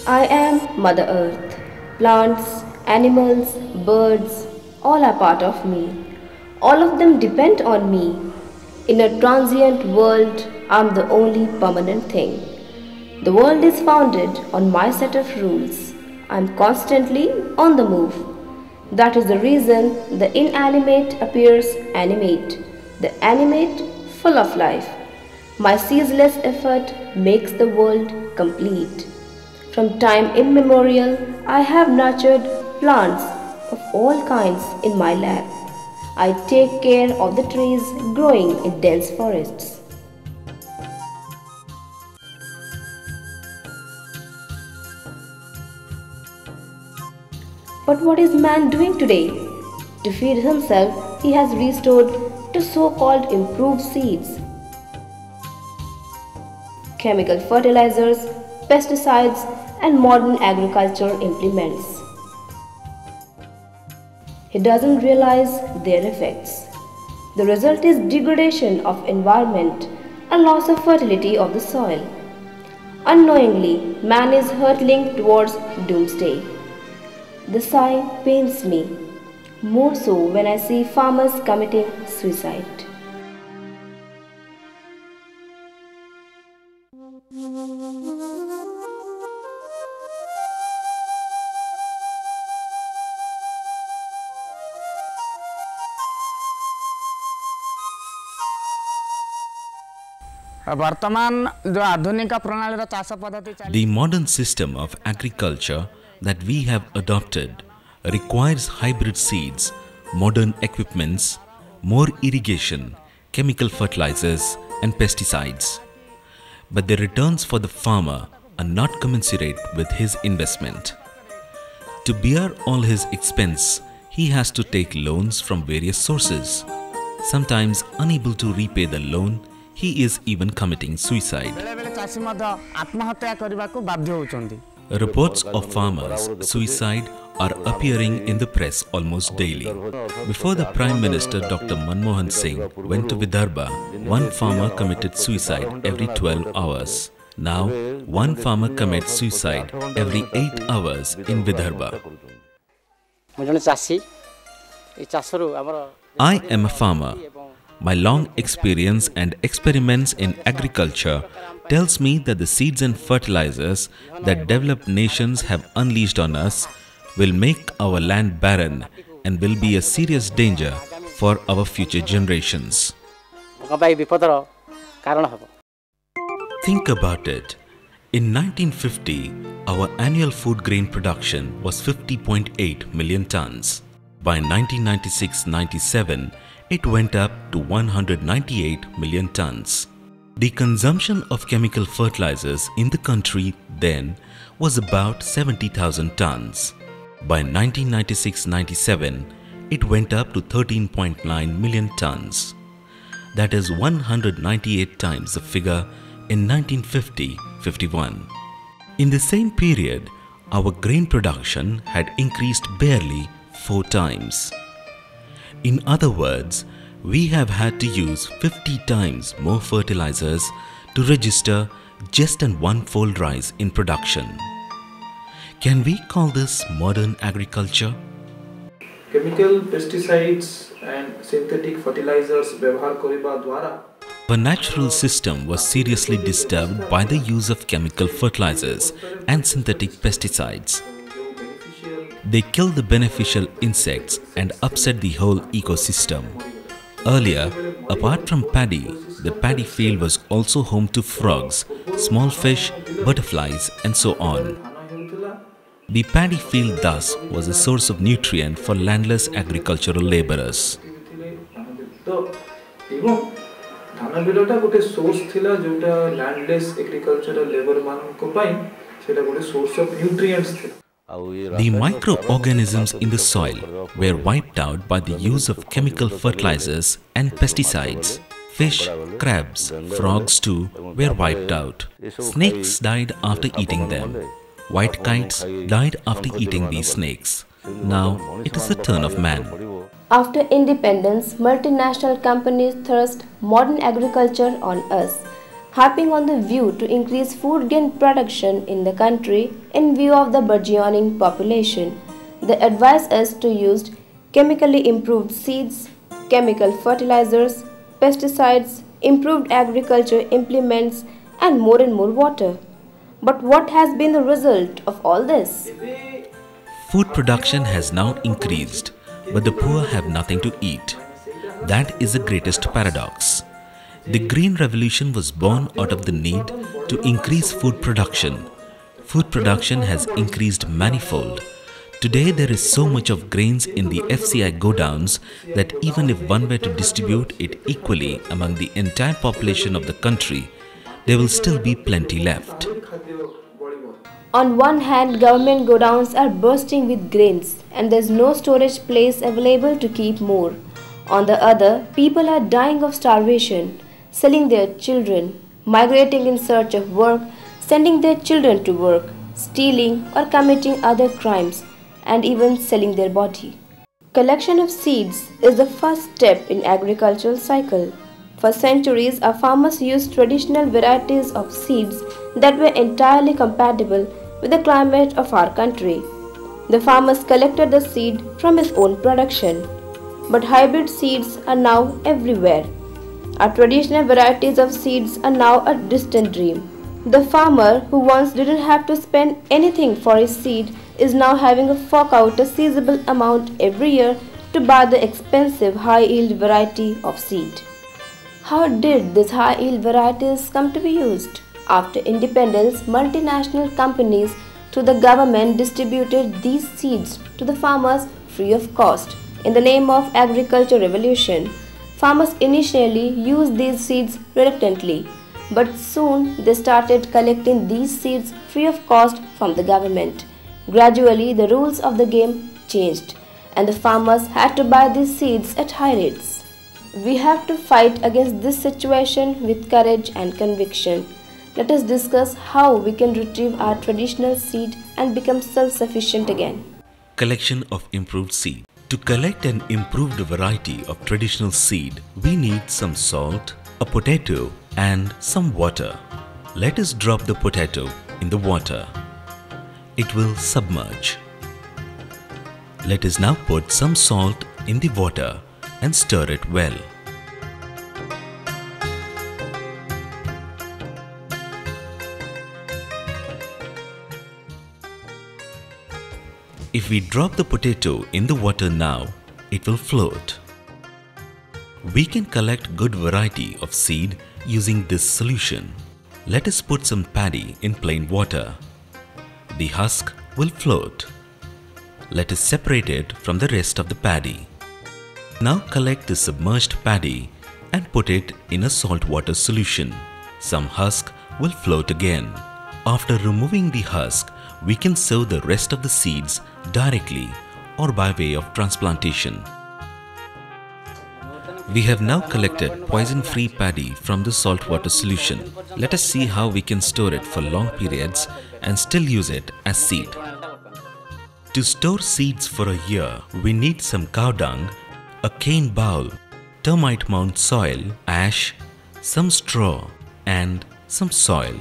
I am Mother Earth. Plants, animals, birds, all are part of me. All of them depend on me. In a transient world, I am the only permanent thing. The world is founded on my set of rules. I am constantly on the move. That is the reason the inanimate appears animate, the animate full of life. My ceaseless effort makes the world complete. From time immemorial, I have nurtured plants of all kinds in my lab. I take care of the trees growing in dense forests. But what is man doing today? To feed himself, he has restored to so-called improved seeds, chemical fertilizers, pesticides, and modern agriculture implements. He doesn't realize their effects. The result is degradation of environment and loss of fertility of the soil. Unknowingly, man is hurtling towards doomsday. The sigh pains me, more so when I see farmers committing suicide. The modern system of agriculture that we have adopted requires hybrid seeds, modern equipments, more irrigation, chemical fertilizers and pesticides. But the returns for the farmer are not commensurate with his investment. To bear all his expense, he has to take loans from various sources. Sometimes unable to repay the loan, he is even committing suicide. Reports of farmers' suicide are appearing in the press almost daily. Before the Prime Minister Dr. Manmohan Singh went to Vidarbha, one farmer committed suicide every 12 hours. Now, one farmer commits suicide every 8 hours in Vidarbha. I am a farmer. My long experience and experiments in agriculture tells me that the seeds and fertilizers that developed nations have unleashed on us will make our land barren and will be a serious danger for our future generations. Think about it. In 1950, our annual food grain production was 50.8 million tons. By 1996-97, it went up to 198 million tons. The consumption of chemical fertilizers in the country then was about 70,000 tons. By 1996-97, it went up to 13.9 million tons. That is 198 times the figure in 1950-51. In the same period, our grain production had increased barely 4 times. In other words, we have had to use 50 times more fertilizers to register just an one-fold rise in production. Can we call this modern agriculture? Chemical pesticides and synthetic fertilizers ব্যবহার করিবা দ্বারা Our natural system was seriously disturbed by the use of chemical fertilizers and synthetic pesticides. They kill the beneficial insects and upset the whole ecosystem. Earlier, apart from paddy, the paddy field was also home to frogs, small fish, butterflies and so on. The paddy field thus was a source of nutrient for landless agricultural laborers. धान बिलटा गोटे source थिला जोटा landless agricultural labour मान को पाई सेटा गोटे source of nutrients थिला. The microorganisms in the soil were wiped out by the use of chemical fertilizers and pesticides. Fish, crabs, frogs too were wiped out. Snakes died after eating them. White kites died after eating these snakes. Now it is the turn of man. After independence, multinational companies thrust modern agriculture on us. harping on the view to increase food grain production in the country in view of the burgeoning population. They advise us to use chemically improved seeds, chemical fertilizers, pesticides, improved agriculture implements, and more water. But what has been the result of all this? Food production has now increased, but the poor have nothing to eat. That is the greatest paradox. The Green Revolution was born out of the need to increase food production. Food production has increased manifold. Today there is so much of grains in the FCI godowns that even if one were to distribute it equally among the entire population of the country, there will still be plenty left. On one hand, government godowns are bursting with grains and there is no storage place available to keep more. On the other, people are dying of starvation, selling their children, migrating in search of work, sending their children to work, stealing or committing other crimes, and even selling their body. Collection of seeds is the first step in agricultural cycle. For centuries, our farmers used traditional varieties of seeds that were entirely compatible with the climate of our country. The farmers collected the seed from his own production. But hybrid seeds are now everywhere. Our traditional varieties of seeds are now a distant dream. The farmer who once didn't have to spend anything for his seed is now having to fork out a sizable amount every year to buy the expensive high-yield variety of seed. How did these high-yield varieties come to be used? After independence, multinational companies through the government distributed these seeds to the farmers free of cost. In the name of agriculture revolution, farmers initially used these seeds reluctantly, but soon they started collecting these seeds free of cost from the government. Gradually, the rules of the game changed, and the farmers had to buy these seeds at high rates. We have to fight against this situation with courage and conviction. Let us discuss how we can retrieve our traditional seed and become self-sufficient again. Collection of improved seed. To collect an improved variety of traditional seed, we need some salt, a potato, and some water. Let us drop the potato in the water. It will submerge. Let us now put some salt in the water and stir it well. If we drop the potato in the water now, it will float. We can collect good variety of seed using this solution. Let us put some paddy in plain water. The husk will float. Let us separate it from the rest of the paddy. Now collect the submerged paddy and put it in a saltwater solution. Some husk will float again. After removing the husk, we can sow the rest of the seeds directly or by way of transplantation. We have now collected poison-free paddy from the saltwater solution. Let us see how we can store it for long periods and still use it as seed. To store seeds for a year, we need some cow dung, a cane bowl, termite mound soil, ash, some straw, and some soil.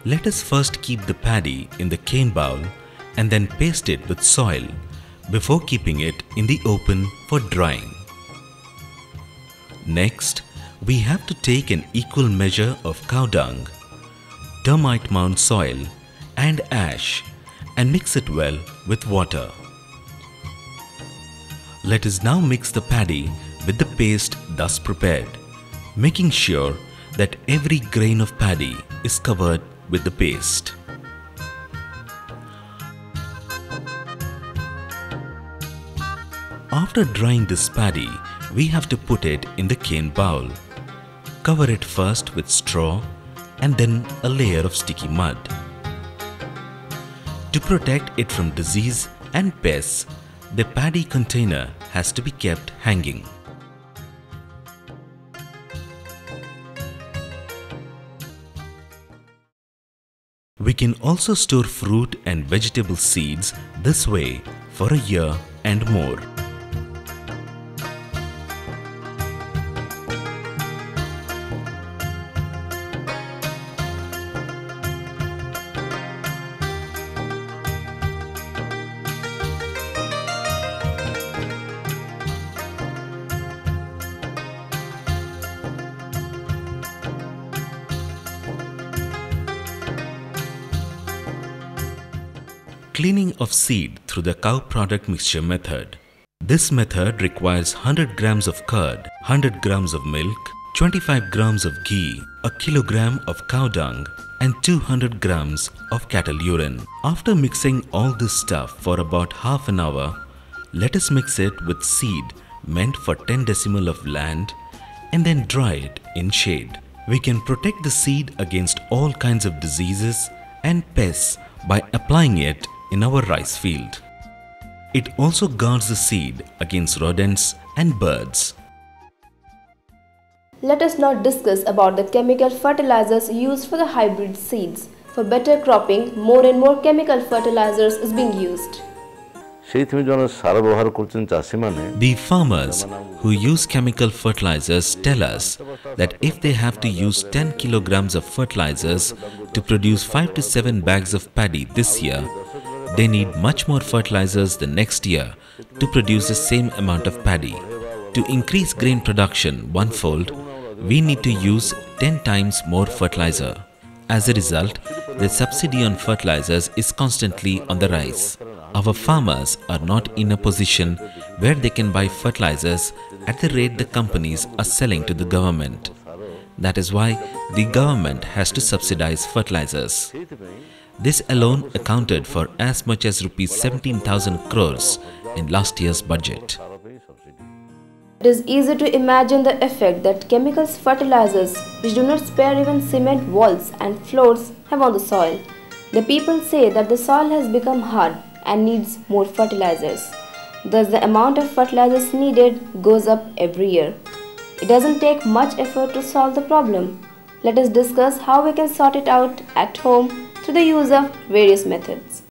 Let us first keep the paddy in the cane bowl and then paste it with soil before keeping it in the open for drying. Next, we have to take an equal measure of cow dung, termite mound soil, and ash and mix it well with water. Let us now mix the paddy with the paste thus prepared, making sure that every grain of paddy is covered with the paste. After drying this paddy, we have to put it in the cane bowl. Cover it first with straw and then a layer of sticky mud. To protect it from disease and pests, the paddy container has to be kept hanging. We can also store fruit and vegetable seeds this way for a year and more. cleaning of seed through the cow product mixture method. This method requires 100 grams of curd, 100 grams of milk, 25 grams of ghee, a kilogram of cow dung and 200 grams of cattle urine. After mixing all this stuff for about half an hour, let us mix it with seed meant for 10 decimal of land and then dry it in shade. We can protect the seed against all kinds of diseases and pests by applying it in our rice field. It also guards the seed against rodents and birds. Let us now discuss about the chemical fertilizers used for the hybrid seeds. For better cropping, more and more chemical fertilizers is being used. The farmers who use chemical fertilizers tell us that if they have to use 10 kilograms of fertilizers to produce 5 to 7 bags of paddy this year, they need much more fertilizers the next year to produce the same amount of paddy. To increase grain production one-fold, we need to use 10 times more fertilizer. As a result, the subsidy on fertilizers is constantly on the rise. Our farmers are not in a position where they can buy fertilizers at the rate the companies are selling to the government. That is why the government has to subsidize fertilizers. This alone accounted for as much as Rs 17,000 crores in last year's budget. It is easy to imagine the effect that chemicals fertilizers, which do not spare even cement walls and floors, have on the soil. The people say that the soil has become hard and needs more fertilizers. Thus, the amount of fertilizers needed goes up every year. It doesn't take much effort to solve the problem. Let us discuss how we can sort it out at home through the use of various methods.